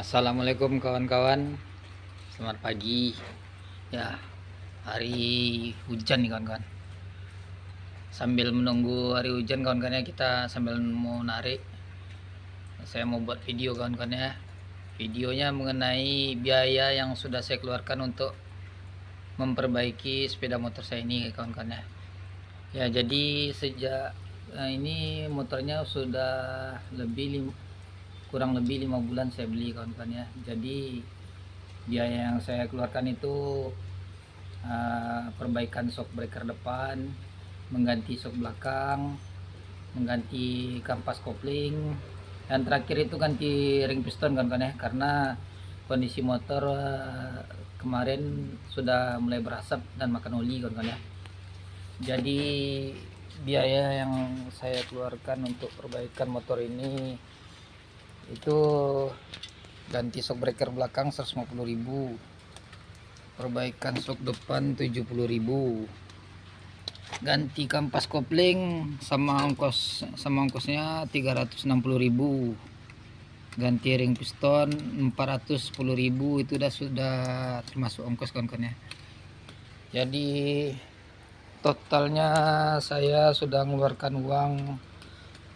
Assalamualaikum kawan-kawan, selamat pagi. Ya, hari hujan nih kawan-kawan. Sambil menunggu hari hujan kawan-kawan ya, kita sambil mau narik. Saya mau buat video kawan-kawan ya. Videonya mengenai biaya yang sudah saya keluarkan untuk memperbaiki sepeda motor saya ini kawan-kawan ya. Ya, jadi sejak ini motornya sudah kurang lebih 5 bulan saya beli kawan-kawan ya. Jadi biaya yang saya keluarkan itu perbaikan shock breaker depan, mengganti shock belakang, mengganti kampas kopling, dan terakhir itu ganti ring piston kawan-kawan ya, karena kondisi motor kemarin sudah mulai berasap dan makan oli kawan-kawan ya. Jadi biaya yang saya keluarkan untuk perbaikan motor ini itu ganti shock breaker belakang 150.000, perbaikan shock depan 70.000, ganti kampas kopling sama ongkosnya 360.000, ganti ring piston 410.000, itu sudah termasuk ongkos kawan-kawan ya. Jadi totalnya saya sudah mengeluarkan uang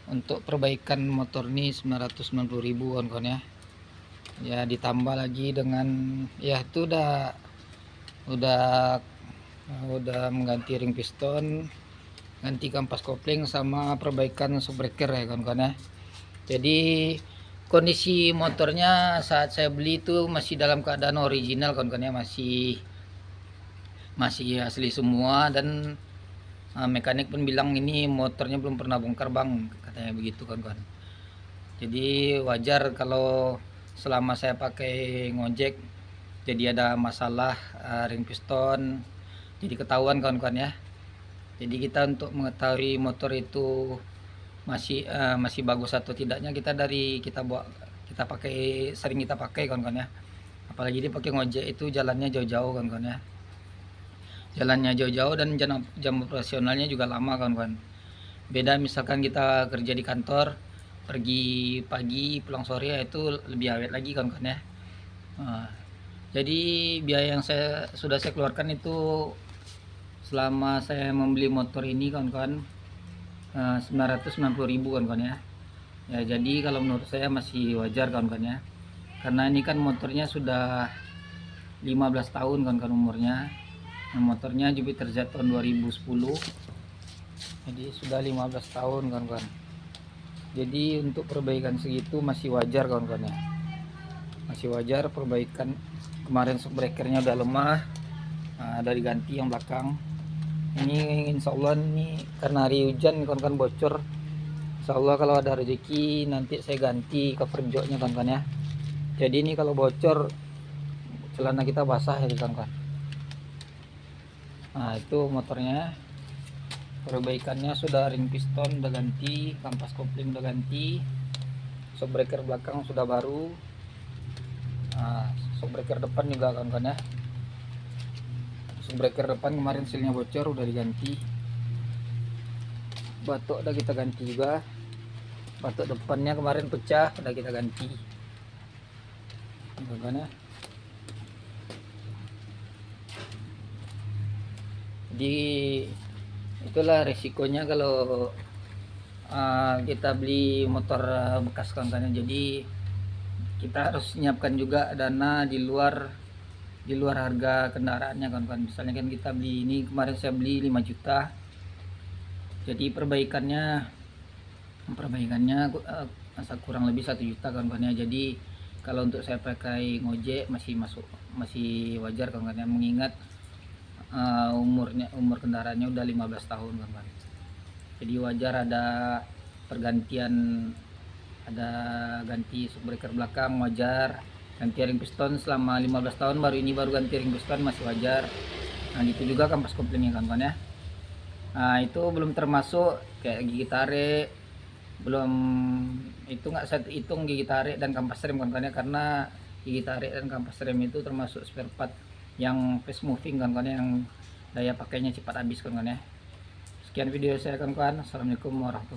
untuk perbaikan motor ini 990.000 kawan-kawan ya. Ya ditambah lagi dengan ya itu udah mengganti ring piston, ganti kampas kopling sama perbaikan shock breaker ya kawan-kawan ya. Jadi kondisi motornya saat saya beli itu masih dalam keadaan original kawan-kawan ya, masih asli semua, dan mekanik pun bilang ini motornya belum pernah bongkar bang, katanya begitu kawan-kawan. Jadi wajar kalau selama saya pakai ngojek jadi ada masalah ring piston, jadi ketahuan kawan-kawan ya. Jadi kita untuk mengetahui motor itu masih bagus atau tidaknya, kita sering kita pakai kawan-kawan ya. Apalagi dia pakai ngojek itu jalannya jauh-jauh kawan-kawan ya. Jalannya jauh-jauh dan jam operasionalnya juga lama kawan-kawan. Beda misalkan kita kerja di kantor, pergi pagi pulang sore, itu lebih awet lagi kawan-kawan ya. Jadi biaya yang sudah saya keluarkan itu selama saya membeli motor ini kawan-kawan 990.000 kawan-kawan ya. Ya jadi kalau menurut saya masih wajar kawan-kawan ya, karena ini kan motornya sudah 15 tahun kawan-kawan umurnya. Motornya Jupiter Z tahun 2010, jadi sudah 15 tahun kawan-kawan. Jadi untuk perbaikan segitu masih wajar kawan-kawan ya, masih wajar. Perbaikan kemarin shock breakernya udah lemah, dari ganti yang belakang. Ini insya Allah ini karena hari hujan kawan-kawan bocor. Insya Allah kalau ada rezeki nanti saya ganti cover joknya kawan-kawan ya. Jadi ini kalau bocor celana kita basah ya kawan-kawan. Nah itu motornya, perbaikannya sudah ring piston udah ganti, kampas kopling udah ganti, shock breaker belakang sudah baru, shock breaker depan juga kawan-kawan ya. Shock breaker depan kemarin silnya bocor udah diganti, batok udah kita ganti juga, batok depannya kemarin pecah udah kita ganti kawan-kawan ya. Jadi itulah resikonya kalau kita beli motor bekas kawan-kawan. Jadi kita harus menyiapkan juga dana di luar harga kendaraannya kawan-kawan. Misalnya kan kita beli ini, kemarin saya beli 5 juta, jadi perbaikannya kurang lebih 1 juta kawan-kawan ya. Jadi kalau untuk saya pakai ngojek masih wajar kawan-kawan ya, mengingat umur kendaraannya udah 15 tahun kawan-kawan. Jadi wajar ada pergantian, ada ganti shock breaker belakang wajar, ganti ring piston selama 15 tahun baru ganti ring piston masih wajar. Nah gitu juga kampas koplingnya kawan-kawan ya. Nah itu belum termasuk kayak gigi tarik, belum itu nggak saya hitung gigi tarik dan kampas rem kawan-kawan ya, karena gigi tarik dan kampas rem itu termasuk spare part yang fast moving kawan-kawan, yang daya pakainya cepat habis kawan-kawan ya. Sekian video saya kawan-kawan. Assalamualaikum warahmatullahi wabarakatuh.